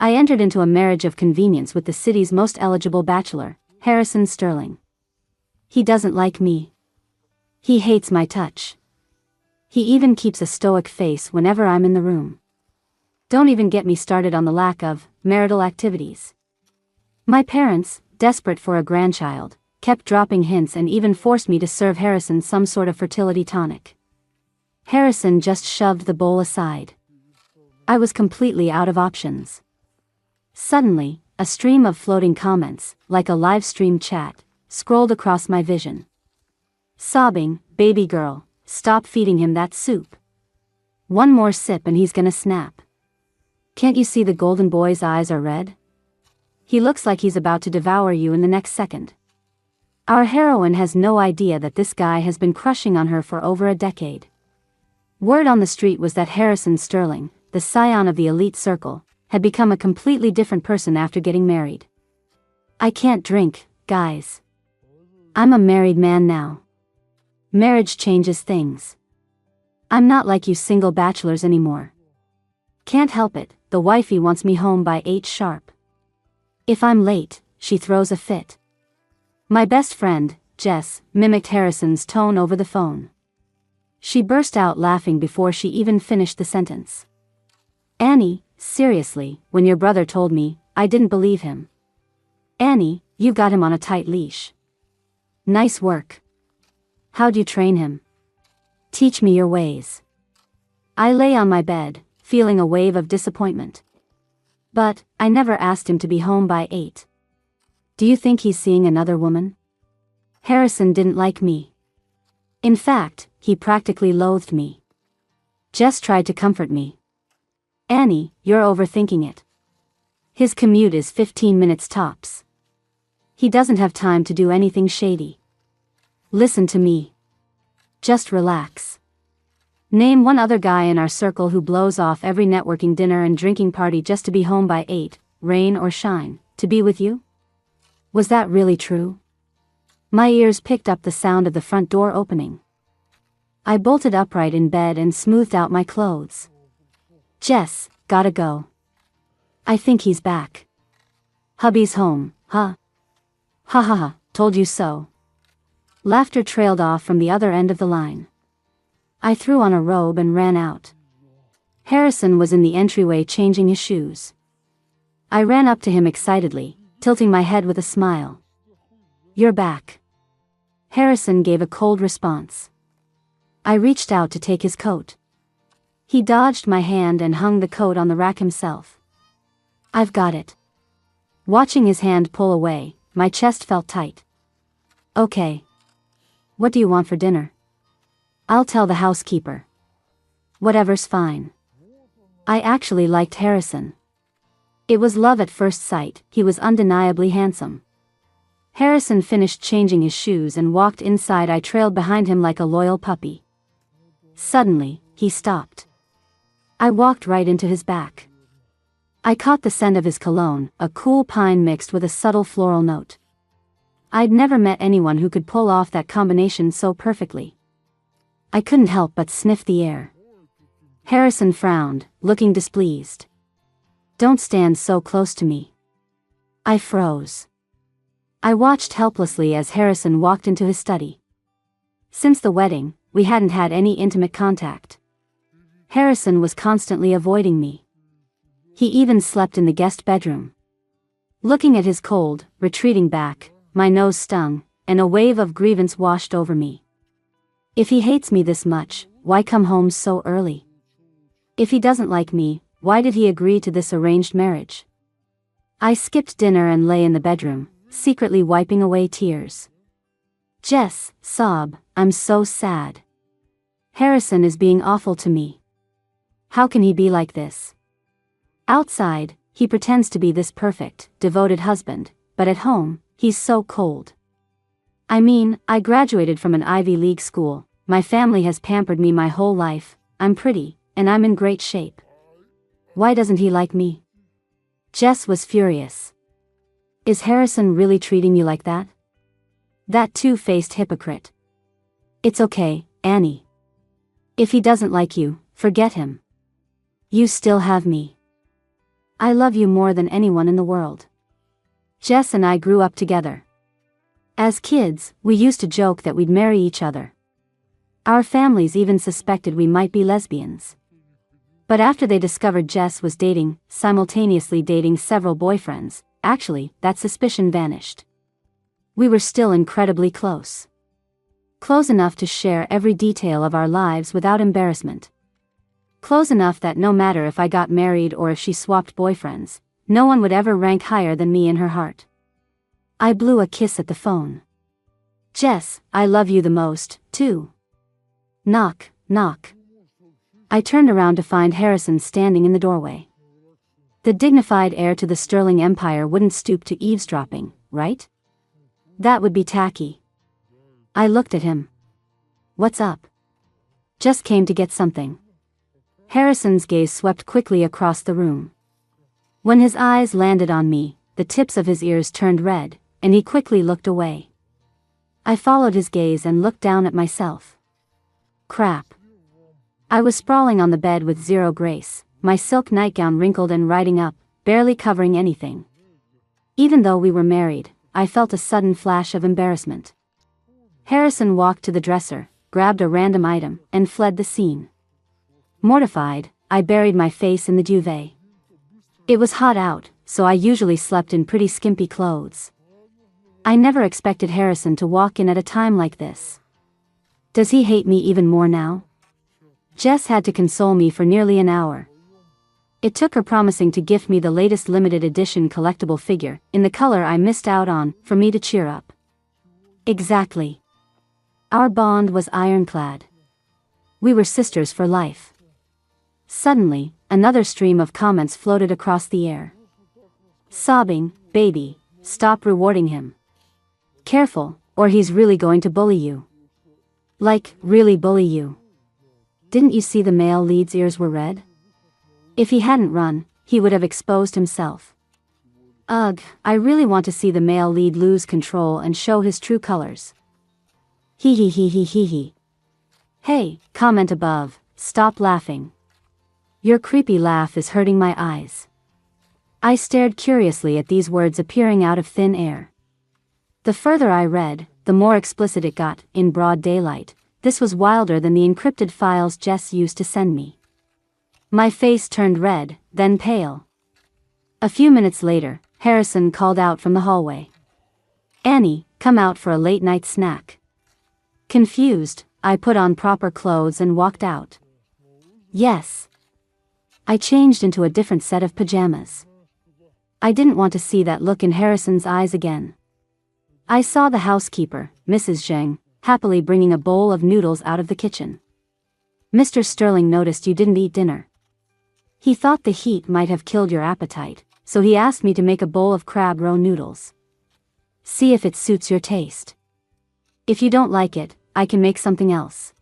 I entered into a marriage of convenience with the city's most eligible bachelor, Harrison Sterling. He doesn't like me. He hates my touch. He even keeps a stoic face whenever I'm in the room. Don't even get me started on the lack of marital activities. My parents, desperate for a grandchild, kept dropping hints and even forced me to serve Harrison some sort of fertility tonic. Harrison just shoved the bowl aside. I was completely out of options. Suddenly, a stream of floating comments, like a live stream chat, scrolled across my vision. Sobbing, "Baby girl, stop feeding him that soup. One more sip and he's gonna snap. Can't you see the golden boy's eyes are red? He looks like he's about to devour you in the next second." Our heroine has no idea that this guy has been crushing on her for over a decade. Word on the street was that Harrison Sterling, the scion of the elite circle, had become a completely different person after getting married. I can't drink, guys. I'm a married man now. Marriage changes things. I'm not like you single bachelors anymore. Can't help it, the wifey wants me home by 8 sharp. If I'm late, she throws a fit. My best friend, Jess, mimicked Harrison's tone over the phone. She burst out laughing before she even finished the sentence. "Annie, seriously, when your brother told me, I didn't believe him. Annie, you've got him on a tight leash. Nice work. How'd you train him? Teach me your ways." I lay on my bed, feeling a wave of disappointment. But, I never asked him to be home by 8. Do you think he's seeing another woman? Harrison didn't like me. In fact, he practically loathed me. Jess tried to comfort me. "Annie, you're overthinking it. His commute is 15 minutes tops. He doesn't have time to do anything shady. Listen to me. Just relax. Name one other guy in our circle who blows off every networking dinner and drinking party just to be home by 8, rain or shine, to be with you? Was that really true?" My ears picked up the sound of the front door opening. I bolted upright in bed and smoothed out my clothes. "Jess, gotta go. I think he's back. Hubby's home, huh? Ha ha ha, told you so." Laughter trailed off from the other end of the line. I threw on a robe and ran out. Harrison was in the entryway changing his shoes. I ran up to him excitedly, tilting my head with a smile. "You're back." Harrison gave a cold response. I reached out to take his coat. He dodged my hand and hung the coat on the rack himself. "I've got it." Watching his hand pull away, my chest felt tight. "Okay. What do you want for dinner?" "I'll tell the housekeeper." "Whatever's fine." I actually liked Harrison. It was love at first sight, he was undeniably handsome. Harrison finished changing his shoes and walked inside. I trailed behind him like a loyal puppy. Suddenly, he stopped. I walked right into his back. I caught the scent of his cologne, a cool pine mixed with a subtle floral note. I'd never met anyone who could pull off that combination so perfectly. I couldn't help but sniff the air. Harrison frowned, looking displeased. "Don't stand so close to me." I froze. I watched helplessly as Harrison walked into his study. Since the wedding, we hadn't had any intimate contact. Harrison was constantly avoiding me. He even slept in the guest bedroom. Looking at his cold, retreating back, my nose stung, and a wave of grievance washed over me. If he hates me this much, why come home so early? If he doesn't like me, why did he agree to this arranged marriage? I skipped dinner and lay in the bedroom, secretly wiping away tears. "Jess, sob, I'm so sad. Harrison is being awful to me. How can he be like this? Outside, he pretends to be this perfect, devoted husband, but at home, he's so cold. I mean, I graduated from an Ivy League school, my family has pampered me my whole life, I'm pretty, and I'm in great shape. Why doesn't he like me?" Jess was furious. "Is Harrison really treating you like that? That two-faced hypocrite. It's okay, Annie. If he doesn't like you, forget him. You still have me." I love you more than anyone in the world. Jess and I grew up together. As kids, we used to joke that we'd marry each other. Our families even suspected we might be lesbians. But after they discovered Jess was simultaneously dating several boyfriends, actually, that suspicion vanished. We were still incredibly close. Close enough to share every detail of our lives without embarrassment. Close enough that no matter if I got married or if she swapped boyfriends, no one would ever rank higher than me in her heart. I blew a kiss at the phone. Jess, I love you the most, too. Knock, knock. I turned around to find Harrison standing in the doorway. The dignified heir to the Sterling Empire wouldn't stoop to eavesdropping, right? That would be tacky. I looked at him. What's up? Just came to get something. Harrison's gaze swept quickly across the room. When his eyes landed on me, the tips of his ears turned red, and he quickly looked away. I followed his gaze and looked down at myself. Crap. I was sprawling on the bed with zero grace, my silk nightgown wrinkled and riding up, barely covering anything. Even though we were married, I felt a sudden flash of embarrassment. Harrison walked to the dresser, grabbed a random item, and fled the scene. Mortified, I buried my face in the duvet. It was hot out, so I usually slept in pretty skimpy clothes. I never expected Harrison to walk in at a time like this. Does he hate me even more now? Jess had to console me for nearly an hour. It took her promising to gift me the latest limited edition collectible figure, in the color I missed out on, for me to cheer up. Exactly. Our bond was ironclad. We were sisters for life. Suddenly, another stream of comments floated across the air. Sobbing, baby, stop rewarding him. Careful, or he's really going to bully you. Like, really bully you. Didn't you see the male lead's ears were red? If he hadn't run, he would have exposed himself. Ugh, I really want to see the male lead lose control and show his true colors. Hee hee hee hee hee hee. Hey, comment above, stop laughing. Your creepy laugh is hurting my eyes. I stared curiously at these words appearing out of thin air. The further I read, the more explicit it got. In broad daylight, this was wilder than the encrypted files Jess used to send me. My face turned red, then pale. A few minutes later, Harrison called out from the hallway. Annie, come out for a late-night snack. Confused, I put on proper clothes and walked out. Yes. I changed into a different set of pajamas. I didn't want to see that look in Harrison's eyes again. I saw the housekeeper, Mrs. Zheng, happily bringing a bowl of noodles out of the kitchen. Mr. Sterling noticed you didn't eat dinner. He thought the heat might have killed your appetite, so he asked me to make a bowl of crab roe noodles. See if it suits your taste. If you don't like it, I can make something else.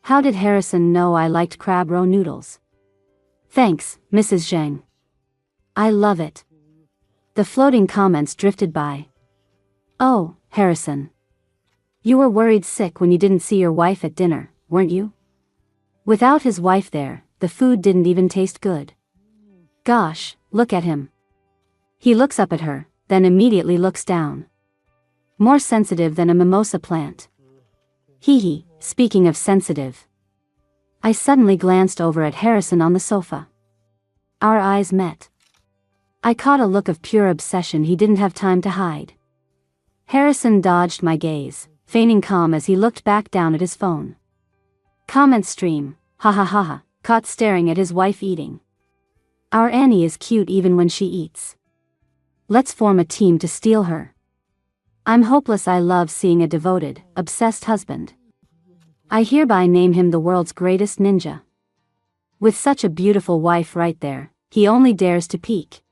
How did Harrison know I liked crab roe noodles? Thanks, Mrs. Zheng. I love it. The floating comments drifted by. Oh, Harrison. You were worried sick when you didn't see your wife at dinner, weren't you? Without his wife there, the food didn't even taste good. Gosh, look at him. He looks up at her, then immediately looks down. More sensitive than a mimosa plant. Hee hee, speaking of sensitive. I suddenly glanced over at Harrison on the sofa. Our eyes met. I caught a look of pure obsession he didn't have time to hide. Harrison dodged my gaze, feigning calm as he looked back down at his phone. Comment stream, ha ha ha ha, caught staring at his wife eating. Our Annie is cute even when she eats. Let's form a team to steal her. I'm hopeless. I love seeing a devoted, obsessed husband. I hereby name him the world's greatest ninja. With such a beautiful wife right there, he only dares to peek.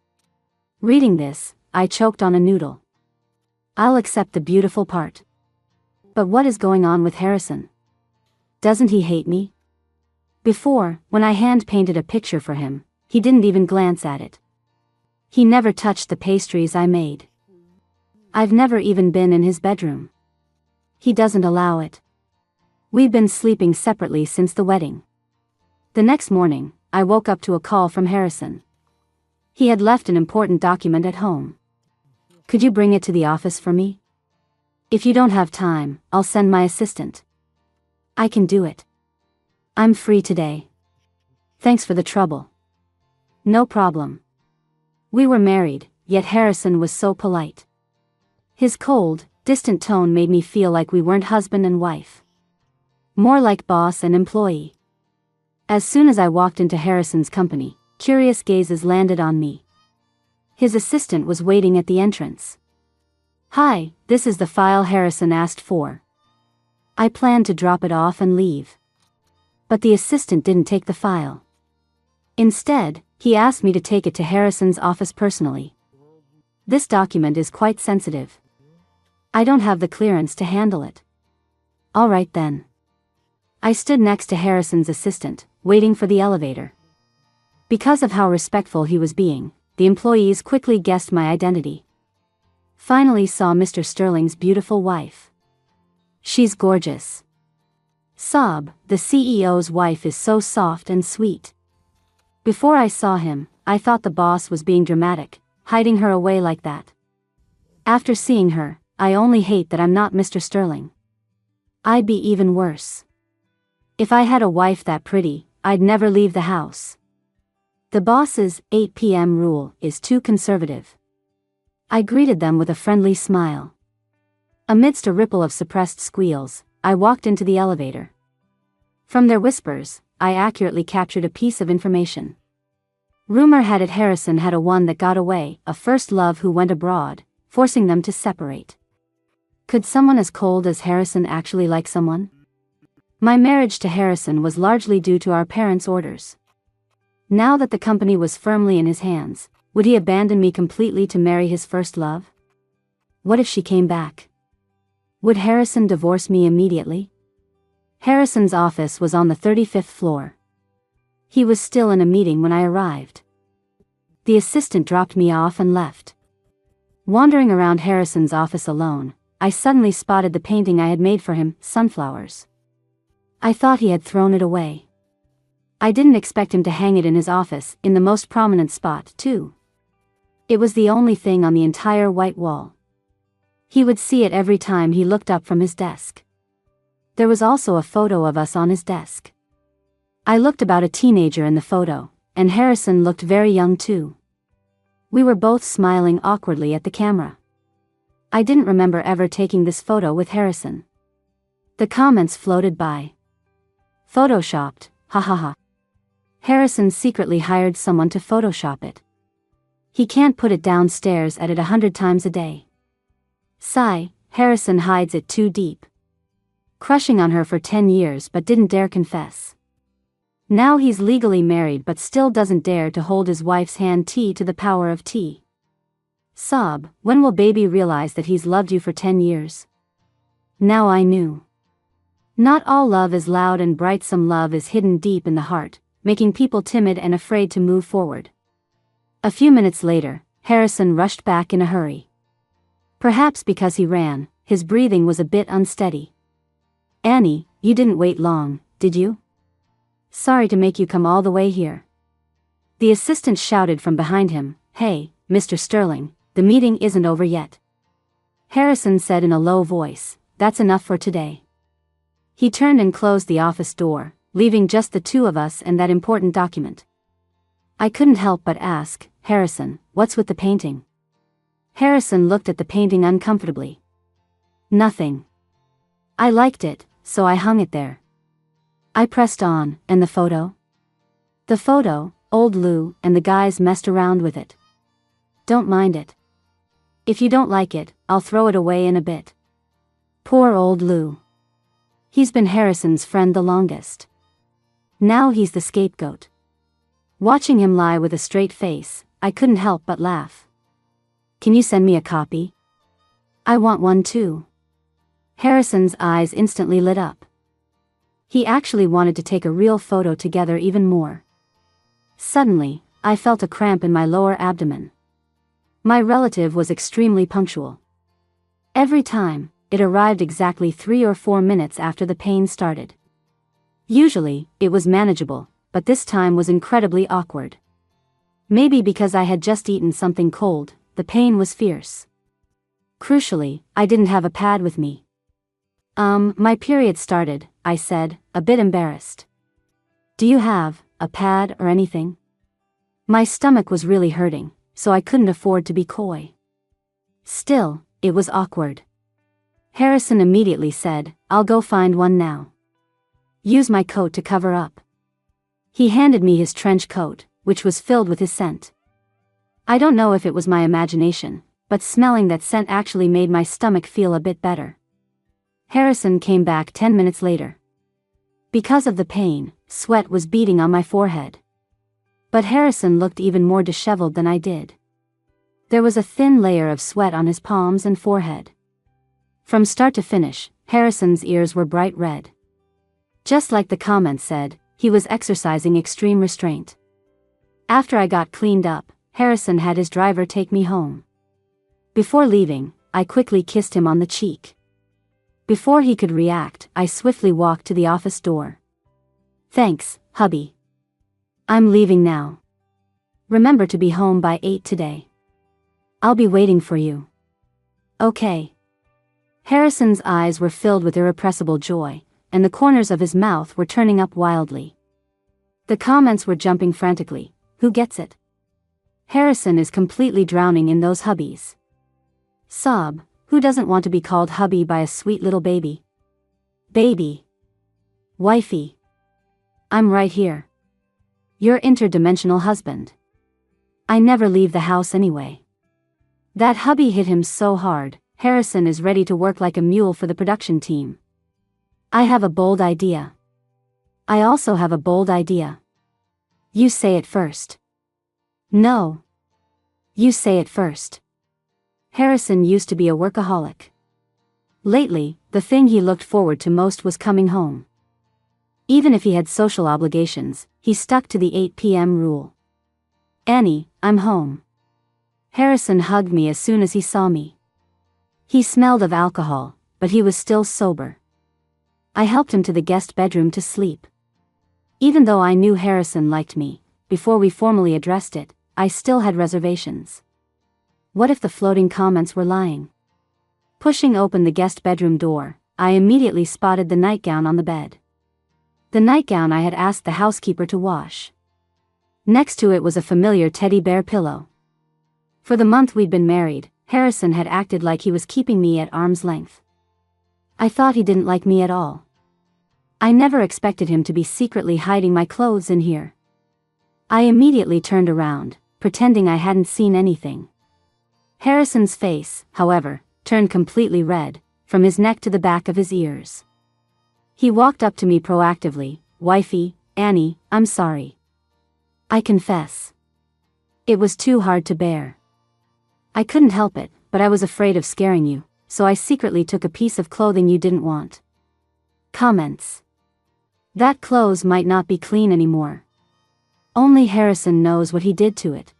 Reading this, I choked on a noodle. I'll accept the beautiful part. But what is going on with Harrison? Doesn't he hate me? Before, when I hand-painted a picture for him, he didn't even glance at it. He never touched the pastries I made. I've never even been in his bedroom. He doesn't allow it. We've been sleeping separately since the wedding. The next morning, I woke up to a call from Harrison. He had left an important document at home. Could you bring it to the office for me? If you don't have time, I'll send my assistant. I can do it. I'm free today. Thanks for the trouble. No problem. We were married, yet Harrison was so polite. His cold, distant tone made me feel like we weren't husband and wife. More like boss and employee. As soon as I walked into Harrison's company, curious gazes landed on me. His assistant was waiting at the entrance. Hi, this is the file Harrison asked for. I planned to drop it off and leave. But the assistant didn't take the file. Instead, he asked me to take it to Harrison's office personally. This document is quite sensitive. I don't have the clearance to handle it. All right then. I stood next to Harrison's assistant, waiting for the elevator. Because of how respectful he was being, the employees quickly guessed my identity. Finally saw Mr. Sterling's beautiful wife. She's gorgeous. Sob, the CEO's wife, is so soft and sweet. Before I saw him, I thought the boss was being dramatic, hiding her away like that. After seeing her, I only hate that I'm not Mr. Sterling. I'd be even worse. If I had a wife that pretty, I'd never leave the house. The boss's 8 p.m. rule is too conservative. I greeted them with a friendly smile. Amidst a ripple of suppressed squeals, I walked into the elevator. From their whispers, I accurately captured a piece of information. Rumor had it Harrison had a one that got away, a first love who went abroad, forcing them to separate. Could someone as cold as Harrison actually like someone? My marriage to Harrison was largely due to our parents' orders. Now that the company was firmly in his hands, would he abandon me completely to marry his first love? What if she came back? Would Harrison divorce me immediately? Harrison's office was on the 35th floor. He was still in a meeting when I arrived. The assistant dropped me off and left. Wandering around Harrison's office alone, I suddenly spotted the painting I had made for him, sunflowers. I thought he had thrown it away. I didn't expect him to hang it in his office, in the most prominent spot, too. It was the only thing on the entire white wall. He would see it every time he looked up from his desk. There was also a photo of us on his desk. I looked about a teenager in the photo, and Harrison looked very young too. We were both smiling awkwardly at the camera. I didn't remember ever taking this photo with Harrison. The comments floated by. Photoshopped, ha ha ha. Harrison secretly hired someone to Photoshop it. He can't put it downstairs at it 100 times a day. Sigh, Harrison hides it too deep. Crushing on her for 10 years but didn't dare confess. Now he's legally married but still doesn't dare to hold his wife's hand. T to the power of T. Sob, when will baby realize that he's loved you for 10 years? Now I knew. Not all love is loud and bright, some love is hidden deep in the heart, making people timid and afraid to move forward. A few minutes later, Harrison rushed back in a hurry. Perhaps because he ran, his breathing was a bit unsteady. Annie, you didn't wait long, did you? Sorry to make you come all the way here. The assistant shouted from behind him, Hey, Mr. Sterling, the meeting isn't over yet. Harrison said in a low voice, That's enough for today. He turned and closed the office door, leaving just the two of us and that important document. I couldn't help but ask, Harrison, what's with the painting? Harrison looked at the painting uncomfortably. Nothing. I liked it, so I hung it there. I pressed on, and the photo? The photo, old Lou and the guys messed around with it. Don't mind it. If you don't like it, I'll throw it away in a bit. Poor old Lou. He's been Harrison's friend the longest. Now he's the scapegoat. Watching him lie with a straight face, I couldn't help but laugh. Can you send me a copy? I want one too. Harrison's eyes instantly lit up. He actually wanted to take a real photo together even more. Suddenly, I felt a cramp in my lower abdomen. My relative was extremely punctual. Every time, it arrived exactly 3 or 4 minutes after the pain started. Usually, it was manageable, but this time was incredibly awkward. Maybe because I had just eaten something cold, the pain was fierce. Crucially, I didn't have a pad with me. My period started, I said, a bit embarrassed. Do you have a pad or anything? My stomach was really hurting, so I couldn't afford to be coy. Still, it was awkward. Harrison immediately said, I'll go find one now. Use my coat to cover up. He handed me his trench coat, which was filled with his scent. I don't know if it was my imagination, but smelling that scent actually made my stomach feel a bit better. Harrison came back 10 minutes later. Because of the pain, sweat was beading on my forehead. But Harrison looked even more disheveled than I did. There was a thin layer of sweat on his palms and forehead. From start to finish, Harrison's ears were bright red. Just like the comments said, he was exercising extreme restraint. After I got cleaned up, Harrison had his driver take me home. Before leaving, I quickly kissed him on the cheek. Before he could react, I swiftly walked to the office door. Thanks, hubby. I'm leaving now. Remember to be home by 8 today. I'll be waiting for you. Okay. Harrison's eyes were filled with irrepressible joy, and the corners of his mouth were turning up wildly. The comments were jumping frantically. Who gets it? Harrison is completely drowning in those hubbies. Sob, who doesn't want to be called hubby by a sweet little baby? Baby. Wifey. I'm right here. Your interdimensional husband. I never leave the house anyway. That hubby hit him so hard, Harrison is ready to work like a mule for the production team. I have a bold idea. I also have a bold idea. You say it first. No. You say it first. Harrison used to be a workaholic. Lately, the thing he looked forward to most was coming home. Even if he had social obligations, he stuck to the 8 p.m. rule. Annie, I'm home. Harrison hugged me as soon as he saw me. He smelled of alcohol, but he was still sober. I helped him to the guest bedroom to sleep. Even though I knew Harrison liked me, before we formally addressed it, I still had reservations. What if the floating comments were lying? Pushing open the guest bedroom door, I immediately spotted the nightgown on the bed. The nightgown I had asked the housekeeper to wash. Next to it was a familiar teddy bear pillow. For the month we'd been married, Harrison had acted like he was keeping me at arm's length. I thought he didn't like me at all. I never expected him to be secretly hiding my clothes in here. I immediately turned around, pretending I hadn't seen anything. Harrison's face, however, turned completely red, from his neck to the back of his ears. He walked up to me proactively. Wifey, Annie, I'm sorry. I confess. It was too hard to bear. I couldn't help it, but I was afraid of scaring you, so I secretly took a piece of clothing you didn't want. Comments. That clothes might not be clean anymore. Only Harrison knows what he did to it.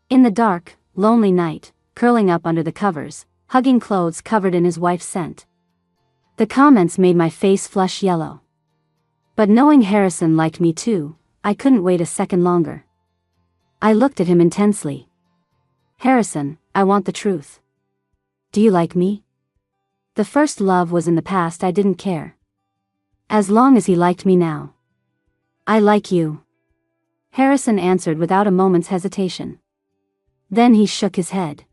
In the dark, lonely night, curling up under the covers, hugging clothes covered in his wife's scent. The comments made my face flush yellow. But knowing Harrison liked me too, I couldn't wait a second longer. I looked at him intensely. Harrison, I want the truth. Do you like me? The first love was in the past. I didn't care. As long as he liked me now. I like you. Harrison answered without a moment's hesitation. Then he shook his head.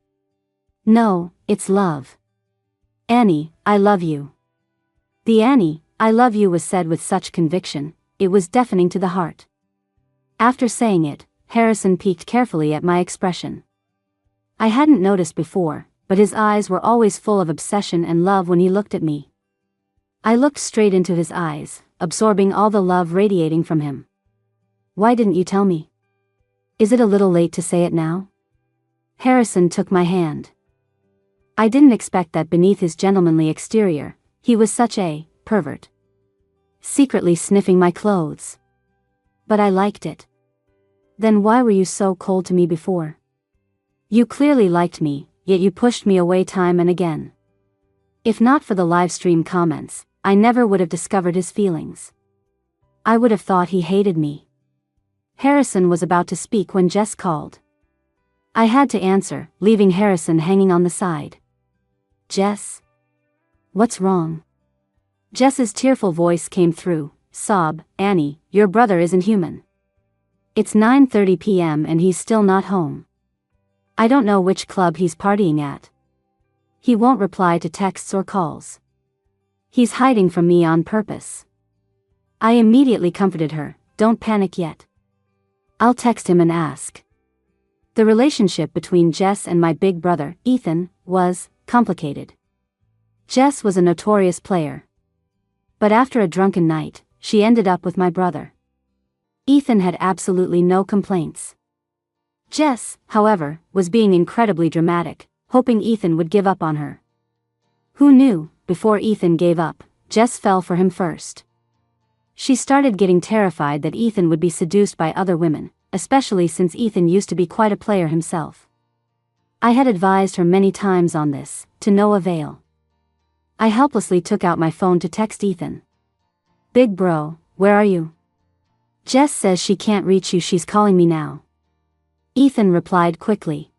No, it's love. Annie, I love you. The Annie, I love you was said with such conviction, it was deafening to the heart. After saying it, Harrison peeked carefully at my expression. I hadn't noticed before, but his eyes were always full of obsession and love when he looked at me. I looked straight into his eyes, absorbing all the love radiating from him. Why didn't you tell me? Is it a little late to say it now? Harrison took my hand. I didn't expect that beneath his gentlemanly exterior, he was such a pervert. Secretly sniffing my clothes. But I liked it. Then why were you so cold to me before? You clearly liked me, yet you pushed me away time and again. If not for the live stream comments, I never would have discovered his feelings. I would have thought he hated me. Harrison was about to speak when Jess called. I had to answer, leaving Harrison hanging on the side. Jess? What's wrong? Jess's tearful voice came through. Sob, Annie, your brother isn't human. It's 9:30 p.m. and he's still not home. I don't know which club he's partying at. He won't reply to texts or calls. He's hiding from me on purpose. I immediately comforted her, don't panic yet. I'll text him and ask. The relationship between Jess and my big brother, Ethan, was complicated. Jess was a notorious player. But after a drunken night, she ended up with my brother. Ethan had absolutely no complaints. Jess, however, was being incredibly dramatic, hoping Ethan would give up on her. Who knew, before Ethan gave up, Jess fell for him first. She started getting terrified that Ethan would be seduced by other women, especially since Ethan used to be quite a player himself. I had advised her many times on this, to no avail. I helplessly took out my phone to text Ethan. Big bro, where are you? Jess says she can't reach you, she's calling me now. Ethan replied quickly.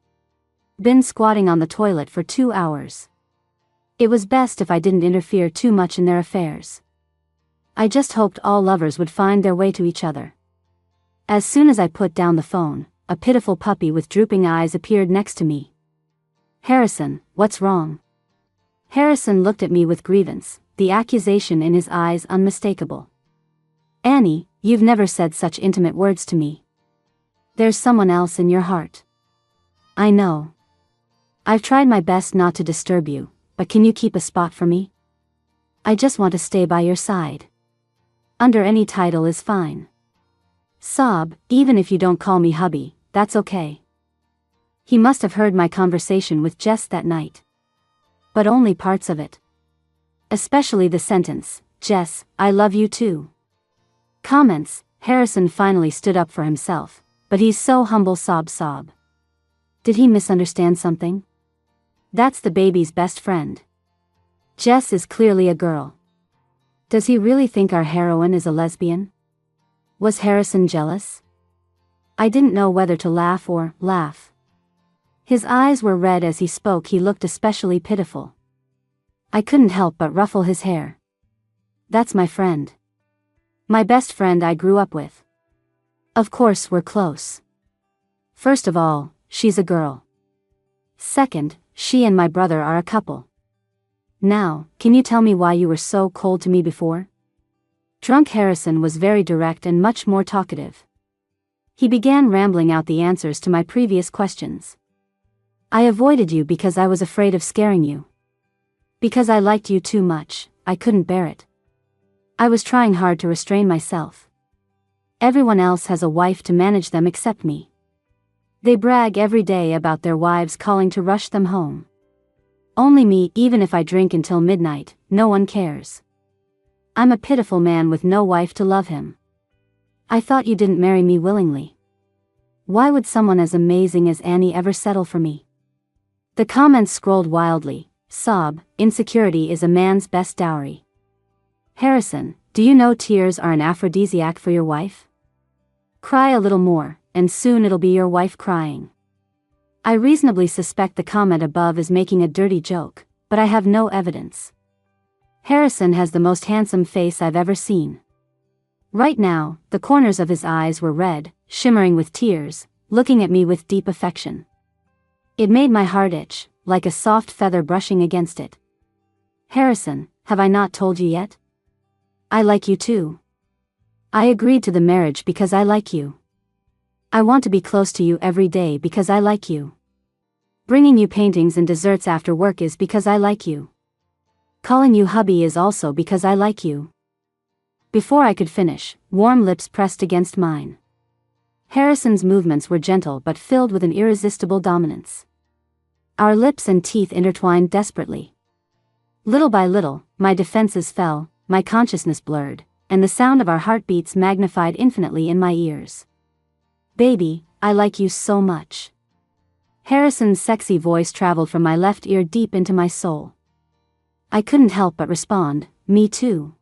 Been squatting on the toilet for 2 hours. It was best if I didn't interfere too much in their affairs. I just hoped all lovers would find their way to each other. As soon as I put down the phone, a pitiful puppy with drooping eyes appeared next to me. Harrison, what's wrong? Harrison looked at me with grievance, the accusation in his eyes unmistakable. Annie, you've never said such intimate words to me. There's someone else in your heart. I know. I've tried my best not to disturb you, but can you keep a spot for me? I just want to stay by your side. Under any title is fine. Sob, even if you don't call me hubby, that's okay. He must have heard my conversation with Jess that night. But only parts of it. Especially the sentence, Jess, I love you too. Comments, Harrison finally stood up for himself, but he's so humble, sob. Did he misunderstand something? That's the baby's best friend. Jess is clearly a girl. Does he really think our heroine is a lesbian? Was Harrison jealous? I didn't know whether to laugh or laugh. His eyes were red as he spoke, he looked especially pitiful. I couldn't help but ruffle his hair. That's my friend. My best friend I grew up with. Of course we're close. First of all, she's a girl. Second, she and my brother are a couple. Now, can you tell me why you were so cold to me before? Drunk Harrison was very direct and much more talkative. He began rambling out the answers to my previous questions. I avoided you because I was afraid of scaring you. Because I liked you too much, I couldn't bear it. I was trying hard to restrain myself. Everyone else has a wife to manage them except me. They brag every day about their wives calling to rush them home. Only me, even if I drink until midnight, no one cares. I'm a pitiful man with no wife to love him. I thought you didn't marry me willingly. Why would someone as amazing as Annie ever settle for me? The comments scrolled wildly. Sob, insecurity is a man's best dowry. Harrison, do you know tears are an aphrodisiac for your wife? Cry a little more, and soon it'll be your wife crying. I reasonably suspect the comment above is making a dirty joke, but I have no evidence. Harrison has the most handsome face I've ever seen. Right now, the corners of his eyes were red, shimmering with tears, looking at me with deep affection. It made my heart itch, like a soft feather brushing against it. Harrison, have I not told you yet? I like you too. I agreed to the marriage because I like you. I want to be close to you every day because I like you. Bringing you paintings and desserts after work is because I like you. Calling you hubby is also because I like you. Before I could finish, warm lips pressed against mine. Harrison's movements were gentle but filled with an irresistible dominance. Our lips and teeth intertwined desperately. Little by little, my defenses fell, my consciousness blurred, and the sound of our heartbeats magnified infinitely in my ears. Baby, I like you so much. Harrison's sexy voice traveled from my left ear deep into my soul. I couldn't help but respond, me too.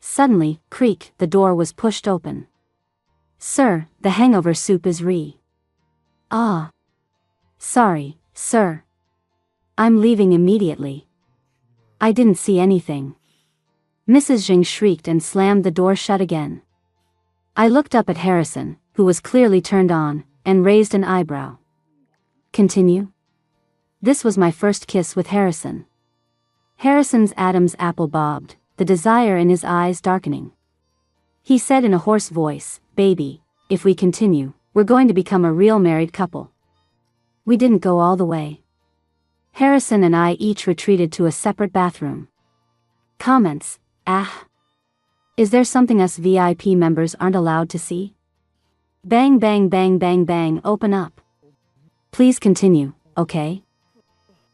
Suddenly, creak, the door was pushed open. Sir, the hangover soup is Ah. Sorry, sir. I'm leaving immediately. I didn't see anything. Mrs. Jing shrieked and slammed the door shut again. I looked up at Harrison, who was clearly turned on, and raised an eyebrow. Continue? This was my first kiss with Harrison. Harrison's Adam's apple bobbed, the desire in his eyes darkening. He said in a hoarse voice, "Baby, if we continue, we're going to become a real married couple." We didn't go all the way. Harrison and I each retreated to a separate bathroom. Comments: Is there something us VIP members aren't allowed to see? Bang bang bang bang bang, open up. Please continue, okay?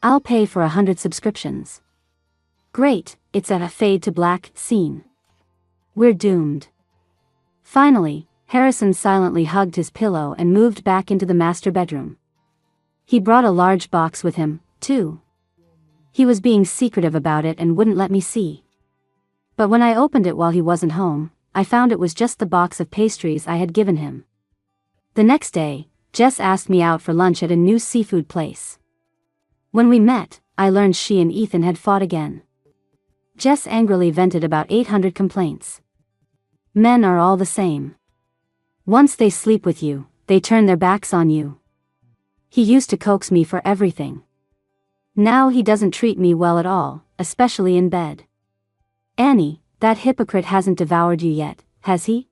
I'll pay for 100 subscriptions. Great, it's at a fade to black scene. We're doomed. Finally, Harrison silently hugged his pillow and moved back into the master bedroom. He brought a large box with him, too. He was being secretive about it and wouldn't let me see. But when I opened it while he wasn't home, I found it was just the box of pastries I had given him. The next day, Jess asked me out for lunch at a new seafood place. When we met, I learned she and Ethan had fought again. Jess angrily vented about 800 complaints. Men are all the same. Once they sleep with you, they turn their backs on you. He used to coax me for everything. Now he doesn't treat me well at all, especially in bed. Annie, that hypocrite hasn't devoured you yet, has he?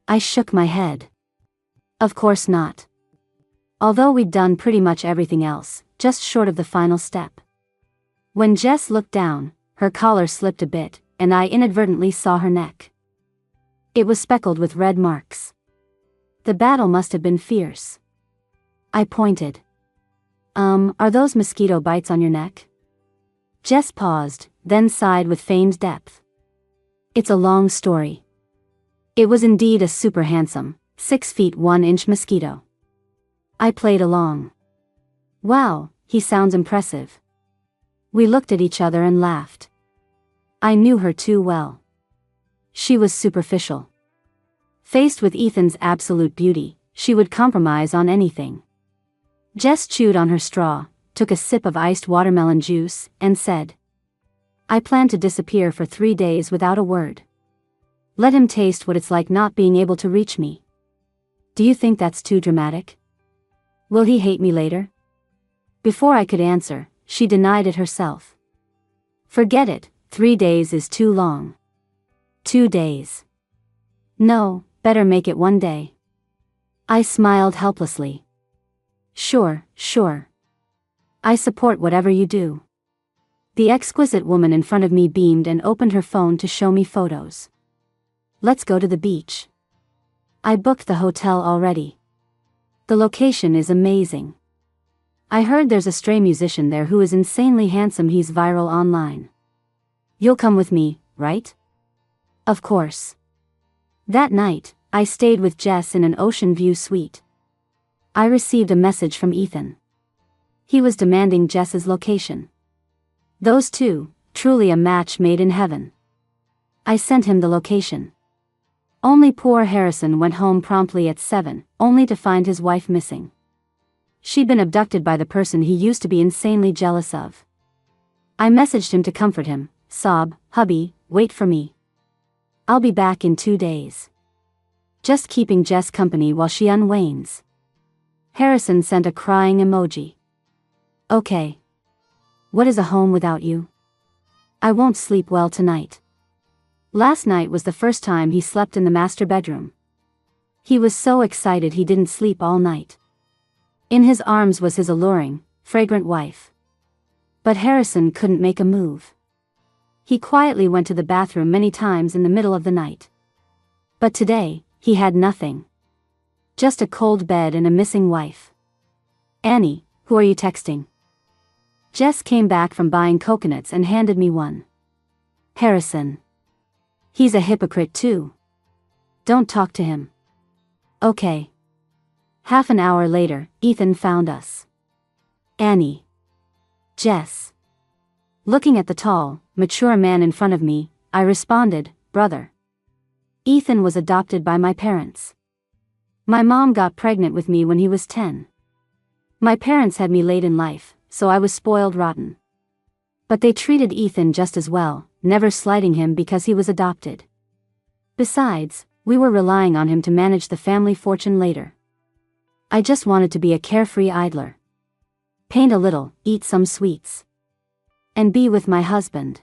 I shook my head. Of course not. Although we'd done pretty much everything else, just short of the final step. When Jess looked down, her collar slipped a bit, and I inadvertently saw her neck. It was speckled with red marks. The battle must have been fierce. I pointed. Are those mosquito bites on your neck? Jess paused, then sighed with feigned depth. It's a long story. It was indeed a super handsome, 6 feet 1 inch mosquito. I played along. Wow, he sounds impressive. We looked at each other and laughed. I knew her too well. She was superficial. Faced with Ethan's absolute beauty, she would compromise on anything. Jess chewed on her straw, took a sip of iced watermelon juice, and said, "I plan to disappear for 3 days without a word. Let him taste what it's like not being able to reach me." Do you think that's too dramatic? Will he hate me later? Before I could answer, she denied it herself. Forget it, 3 days is too long. 2 days. No, better make it 1 day. I smiled helplessly. Sure. I support whatever you do. The exquisite woman in front of me beamed and opened her phone to show me photos. Let's go to the beach. I booked the hotel already. The location is amazing. I heard there's a stray musician there who is insanely handsome. He's viral online. You'll come with me, right? Of course. That night, I stayed with Jess in an ocean view suite. I received a message from Ethan. He was demanding Jess's location. Those two, truly a match made in heaven. I sent him the location. Only poor Harrison went home promptly at 7, only to find his wife missing. She'd been abducted by the person he used to be insanely jealous of. I messaged him to comfort him, sob, "Hubby, wait for me. I'll be back in 2 days. Just keeping Jess company while she unwanes." Harrison sent a crying emoji. Okay. What is a home without you? I won't sleep well tonight. Last night was the first time he slept in the master bedroom. He was so excited he didn't sleep all night. In his arms was his alluring, fragrant wife. But Harrison couldn't make a move. He quietly went to the bathroom many times in the middle of the night. But today, he had nothing. Just a cold bed and a missing wife. Annie, who are you texting? Jess came back from buying coconuts and handed me one. Harrison. He's a hypocrite too. Don't talk to him. Okay. Half an hour later, Ethan found us. Annie. Jess. Looking at the tall, mature man in front of me, I responded, "Brother." Ethan was adopted by my parents. My mom got pregnant with me when he was 10. My parents had me late in life, so I was spoiled rotten. But they treated Ethan just as well, never slighting him because he was adopted. Besides, we were relying on him to manage the family fortune later. I just wanted to be a carefree idler. Paint a little, eat some sweets. And be with my husband.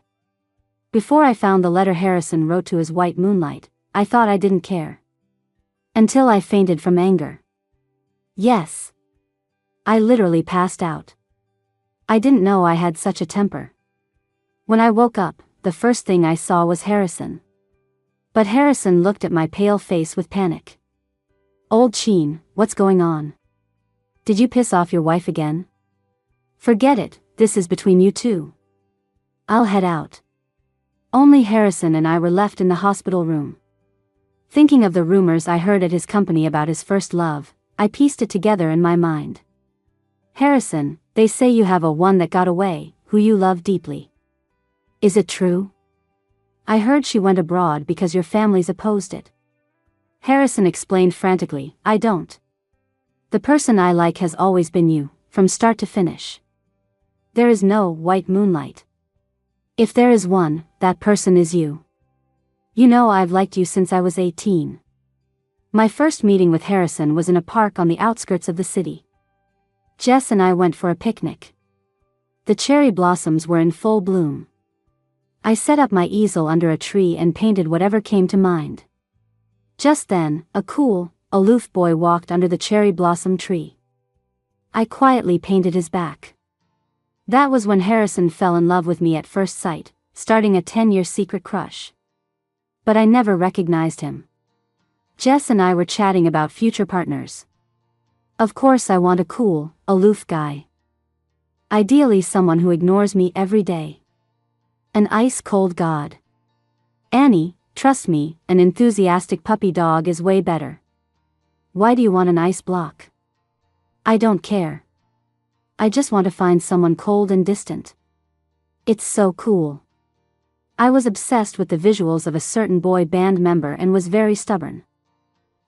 Before I found the letter Harrison wrote to his white moonlight, I thought I didn't care. Until I fainted from anger. Yes. I literally passed out. I didn't know I had such a temper. When I woke up, the first thing I saw was Harrison. But Harrison looked at my pale face with panic. Old Sheen, what's going on? Did you piss off your wife again? Forget it, this is between you two. I'll head out. Only Harrison and I were left in the hospital room. Thinking of the rumors I heard at his company about his first love, I pieced it together in my mind. Harrison, they say you have a one that got away, who you love deeply. Is it true? I heard she went abroad because your families opposed it. Harrison explained frantically, I don't. The person I like has always been you, from start to finish. There is no white moonlight. If there is one, that person is you. You know I've liked you since I was 18. My first meeting with Harrison was in a park on the outskirts of the city. Jess and I went for a picnic. The cherry blossoms were in full bloom. I set up my easel under a tree and painted whatever came to mind. Just then, a cool, aloof boy walked under the cherry blossom tree. I quietly painted his back. That was when Harrison fell in love with me at first sight, starting a 10-year secret crush. But I never recognized him. Jess and I were chatting about future partners. Of course I want a cool, aloof guy. Ideally someone who ignores me every day. An ice-cold god. Annie, trust me, an enthusiastic puppy dog is way better. Why do you want an ice block? I don't care. I just want to find someone cold and distant. It's so cool. I was obsessed with the visuals of a certain boy band member and was very stubborn.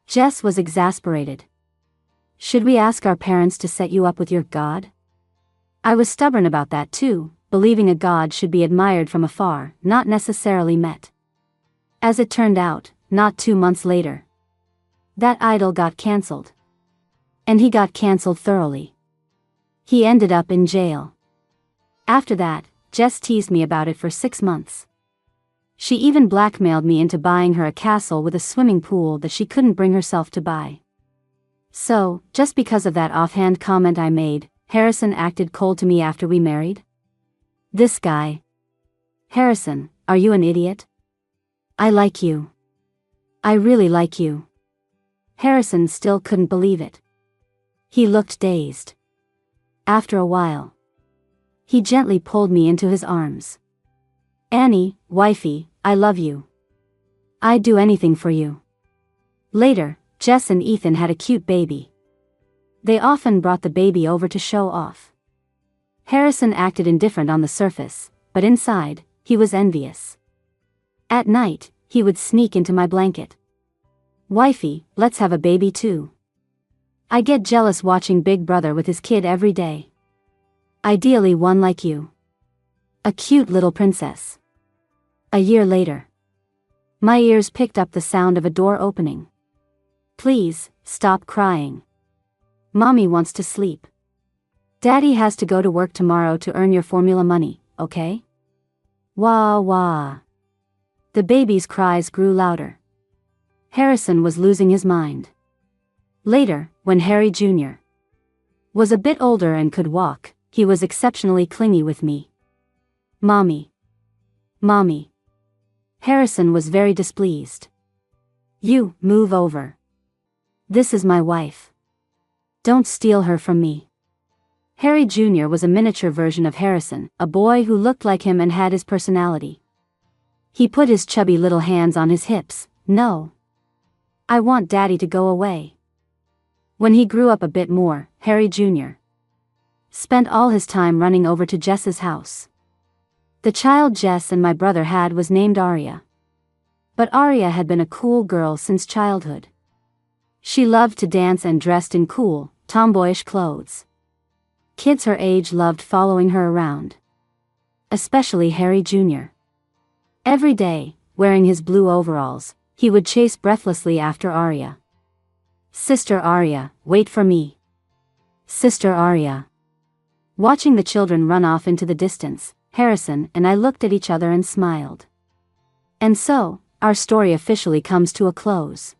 Jess was exasperated. Should we ask our parents to set you up with your god? I was stubborn about that too, believing a god should be admired from afar, not necessarily met. As it turned out, not 2 months later, that idol got cancelled. And he got cancelled thoroughly. He ended up in jail. After that, Jess teased me about it for 6 months. She even blackmailed me into buying her a castle with a swimming pool that she couldn't bring herself to buy. So, just because of that offhand comment I made, Harrison acted cold to me after we married? This guy. Harrison, are you an idiot? I like you. I really like you. Harrison still couldn't believe it. He looked dazed. After a while, he gently pulled me into his arms. Annie, wifey, I love you. I'd do anything for you. Later, Jess and Ethan had a cute baby. They often brought the baby over to show off. Harrison acted indifferent on the surface, but inside, he was envious. At night, he would sneak into my blanket. Wifey, let's have a baby too. I get jealous watching Big Brother with his kid every day. Ideally one like you. A cute little princess. A year later. My ears picked up the sound of a door opening. Please, stop crying. Mommy wants to sleep. Daddy has to go to work tomorrow to earn your formula money, okay? Wah wah. The baby's cries grew louder. Harrison was losing his mind. Later, when Harry Jr. was a bit older and could walk, he was exceptionally clingy with me. Mommy. Mommy. Harrison was very displeased. You, move over. This is my wife. Don't steal her from me. Harry Jr. was a miniature version of Harrison, a boy who looked like him and had his personality. He put his chubby little hands on his hips. No. I want Daddy to go away. When he grew up a bit more, Harry Jr. spent all his time running over to Jess's house. The child Jess and my brother had was named Aria. But Aria had been a cool girl since childhood. She loved to dance and dressed in cool, tomboyish clothes. Kids her age loved following her around. Especially Harry Jr. Every day, wearing his blue overalls, he would chase breathlessly after Arya. "Sister Arya, wait for me. Sister Arya." Watching the children run off into the distance, Harrison and I looked at each other and smiled. And so, our story officially comes to a close.